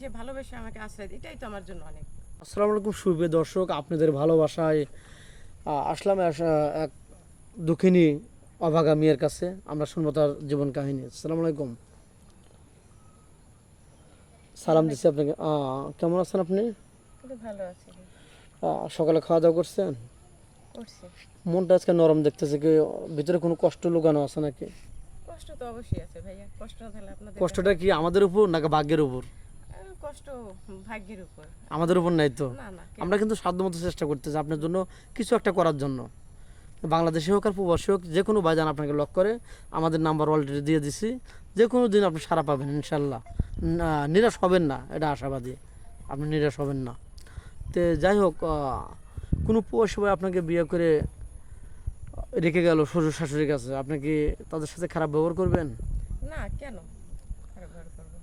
যে ভালোবেসে আমাকে আশ্রয় দেয়, এটাই তো আমার জন্য অনেক। আসসালামু আলাইকুম সুপ্রিয় দর্শক, আপনাদের ভালোবাসায় আসলাম এক দুঃখিনী অভাগা মেয়ের কাছে। আমরা শুনবো তার জীবন কাহিনী। আসসালামু আলাইকুম। সালাম দিচ্ছি আপনাকে। কেমন আছেন আপনি? কিন্তু ভালো আছি, সকালে খাওয়া দাওয়া করছেন? করছি। মনটা আজকে নরম দেখতেছে, কি ভিতরে কোনো কষ্ট লুকানো আছে নাকি? কষ্ট তো অবশ্যই আছে ভাইয়া, কষ্ট না থাকলে আপনাদের কষ্টটা কি আমাদের উপর নাকি ভাগ্যের উপর? কষ্ট ভাগ্যের উপর, আমাদের উপর নাই তো। না না, আমরা কিন্তু সাধ্যমতো চেষ্টা করতেছি আপনার জন্য কিছু একটা করার জন্য। বাংলাদেশে হোক আর প্রবাসী হোক, যে কোনো ভাইজান আপনাকে লক করে আমাদের নাম্বার অলরেডি দিয়ে দিছি। যে কোনো দিন আপনি সারা পাবেন ইনশাল্লাহ। নিরাশ হবেন না, এটা আশাবাদী। আপনি নিরাশ হবেন না। তো যাই হোক, কোনো প্রবাসী ভাই আপনাকে বিয়ে করে রেখে গেল শ্বশুর শাশুড়ির কাছে, আপনি কি তাদের সাথে খারাপ ব্যবহার করবেন? না, কেন খারাপ ব্যবহার করবো?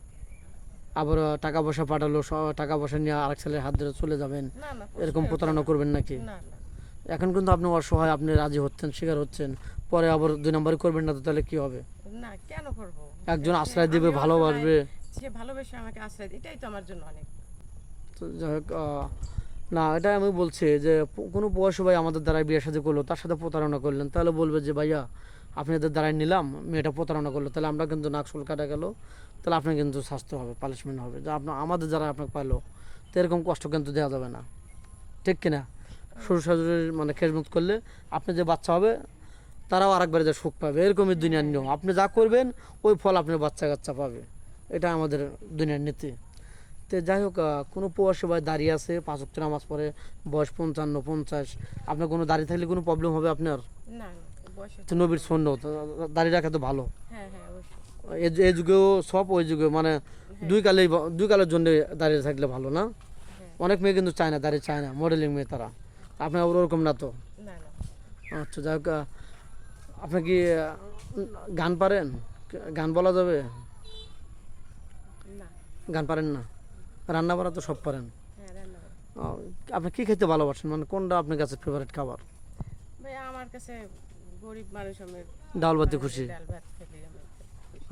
আবার টাকা পয়সা পাঠালো, টাকা পয়সা নিয়ে আরেক ছেলের হাত ধরে চলে যাবেন, না না, এরকম প্রতারণা করবেন নাকি? না না, এখন কিন্তু আপনি অসহায়, আপনি রাজি হচ্ছেন, স্বীকার হচ্ছেন, পরে আবার দুই নম্বরই করবেন না তো, তাহলে কি হবে? না, কেন করবো? একজন আশ্রয় দিবে, ভালোবাসবে, যে ভালোবেসে আমাকে আশ্রয় দেয়, এটাই তো আমার জন্য অনেক। তো যাই হোক, না এটা আমি বলছি যে কোনো প্রবাসী ভাই আমাদের দ্বারাই বিয়ে শাদী করলো, তার সাথে প্রতারণা করলেন, তাহলে বলবে যে ভাইয়া আপনাদের দ্বারাই নিলাম, মেয়েটা প্রতারণা করলো, তাহলে আমরা কিন্তু নাক চুল কাটা গেল, তাহলে আপনার কিন্তু শাস্তি হবে, পানিশমেন্ট হবে, যে আপনার আমাদের যারা আপনাকে পাইলো, তো এরকম কষ্ট কিন্তু দেওয়া যাবে না, ঠিক কিনা? শ্বশুর শাশুড়ির মানে খেজমত করলে আপনি যে বাচ্চা হবে তারাও আরেকবারে যে সুখ পাবে, এরকমই দুনিয়ার নিয়ম। আপনি যা করবেন ওই ফল আপনার বাচ্চা কাচ্চা পাবে, এটা আমাদের দুনিয়ার নীতি। তো যাই হোক, কোনো প্রবাসী ভাই দাঁড়িয়ে আছে, 5 ওয়াক্ত নামাজ পড়ে, বয়স 55-50, আপনার কোনো দাঁড়িয়ে থাকলে কোনো প্রবলেম হবে আপনার? না না, বয়সে তো নবীর সুন্নাত, দাঁড়িয়ে রাখা তো ভালো। হ্যাঁ হ্যাঁ, অবশ্যই। এই যুগেও সব, ওই যুগে মানে দুই কালের জন্য দাঁড়িয়ে থাকলে ভালো না? হ্যাঁ। অনেক মেয়ে কিন্তু চায় না, দাঁড়িয়ে চায় না, মডেলিং মেয়ে তারা। আপনার ওরকম না তো? না না, আচ্ছা, যাই হোক, আপনি কি গান পারেন? গান বলা যাবে? না। গান পারেন না? রান্না বান্না তো সব পারেন। হ্যাঁ, রান্না করি। আপনি কি খেতে ভালোবাসেন, মানে কোনটা আপনার কাছে ফেভারিট খাবার? ভাইয়া আমার কাছে গরিব মানুষ, আমি ডাল ভাতে খুশি? ডাল ভাত খেলে আমি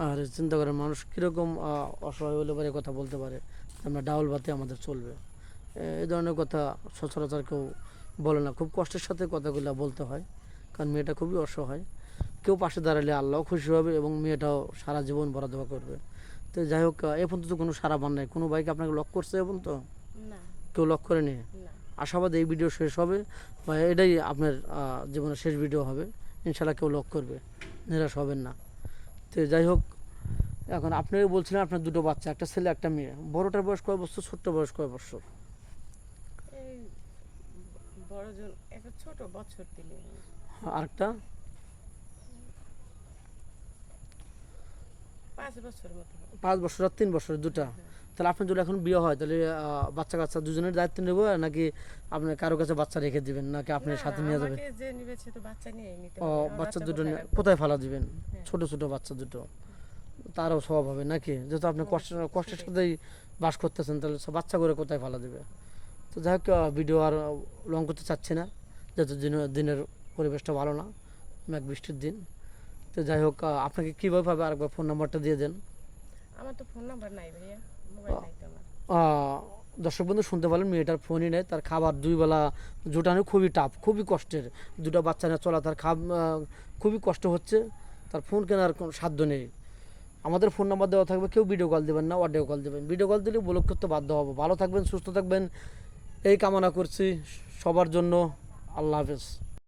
আর চিন্তা করেন মানুষ কীরকম অসহায় হলে পারে কথা বলতে পারে, আমরা ডাউল ভাতে আমাদের চলবে, এই ধরনের কথা সচরাচর কেউ বলে না। খুব কষ্টের সাথে কথাগুলো বলতে হয়, কারণ মেয়েটা খুবই অসহায়। কেউ পাশে দাঁড়ালে আল্লাহ খুশি হবে এবং মেয়েটাও সারা জীবন বড় দেওয়া করবে। তো যাই হোক, এ পর্যন্ত তো কোনো সারা বান নাই, কোনো বাইকে আপনাকে লক করছে এখন তো? না কেউ লক করেনি? না। আশাবাদ এই ভিডিও শেষ হবে বা এটাই আপনার জীবনের শেষ ভিডিও হবে, ইনশাল্লাহ কেউ লক করবে, নিরাশ হবেন না। তো যাই হোক, এখন আপনি বলছিলেন আপনার দুটো বাচ্চা, একটা ছেলে একটা মেয়ে, বড়টার বয়স কয় বছর, ছোট্ট বয়স কয় বছর? এই বড়জন একটা ছোট, বছর 3। আরেকটা? 5 বছর মতো হবে। 5 বছর আর 3 বছর, দুটা। তাহলে আপনার যদি এখন বিয়ে হয়, তাহলে বাচ্চা কাচ্চা দুজনের দায়িত্ব নেব, নাকি আপনি কারো কাছে বাচ্চা রেখে দিবেন, নাকি আপনি না, সাথে নিয়ে যাবেন? আমাকে যে নিবে সে তো বাচ্চা নিয়ে নিতে ও, হবে। আমার বাচ্চা দুটো কোথায় রাখবো? কোথায় ফেলা দিবেন? হ্যাঁ। ছোট ছোট বাচ্চা দুটো, তারও স্বভাব হবে নাকি? যেহেতু আপনি কষ্টের সাথেই বাস করতেছেন, তাহলে বাচ্চা করে কোথায় ফেলা দেবে? তো যাই হোক, ভিডিও আর লং করতে চাচ্ছি না, যেহেতু দিনের পরিবেশটা ভালো না, মেঘ বৃষ্টির দিন। তো যাই হোক, আপনাকে কীভাবে পাবে, আরেকবার ফোন নাম্বারটা দিয়ে দেন। আমার তো ফোন নাম্বার নাই ভাইয়া, মোবাইল নাই তো আমার। দর্শক বন্ধু শুনতে পারলেন, মেয়েটার ফোনই নেই, তার খাবার 2 বেলা জোটানো খুবই টাফ, খুবই কষ্টের, দুটো বাচ্চা নিয়ে চলা তার খুবই কষ্ট হচ্ছে, তার ফোন কেনার কোনো সাধ্য নেই। আমাদের ফোন নাম্বার দেওয়া থাকবে, কেউ ভিডিও কল দেবেন না, অডিও কল দেবেন। ভিডিও কল দিলে ব্লক করতে বাধ্য হবো। ভালো থাকবেন, সুস্থ থাকবেন, এই কামনা করছি সবার জন্য। আল্লাহ হাফেজ।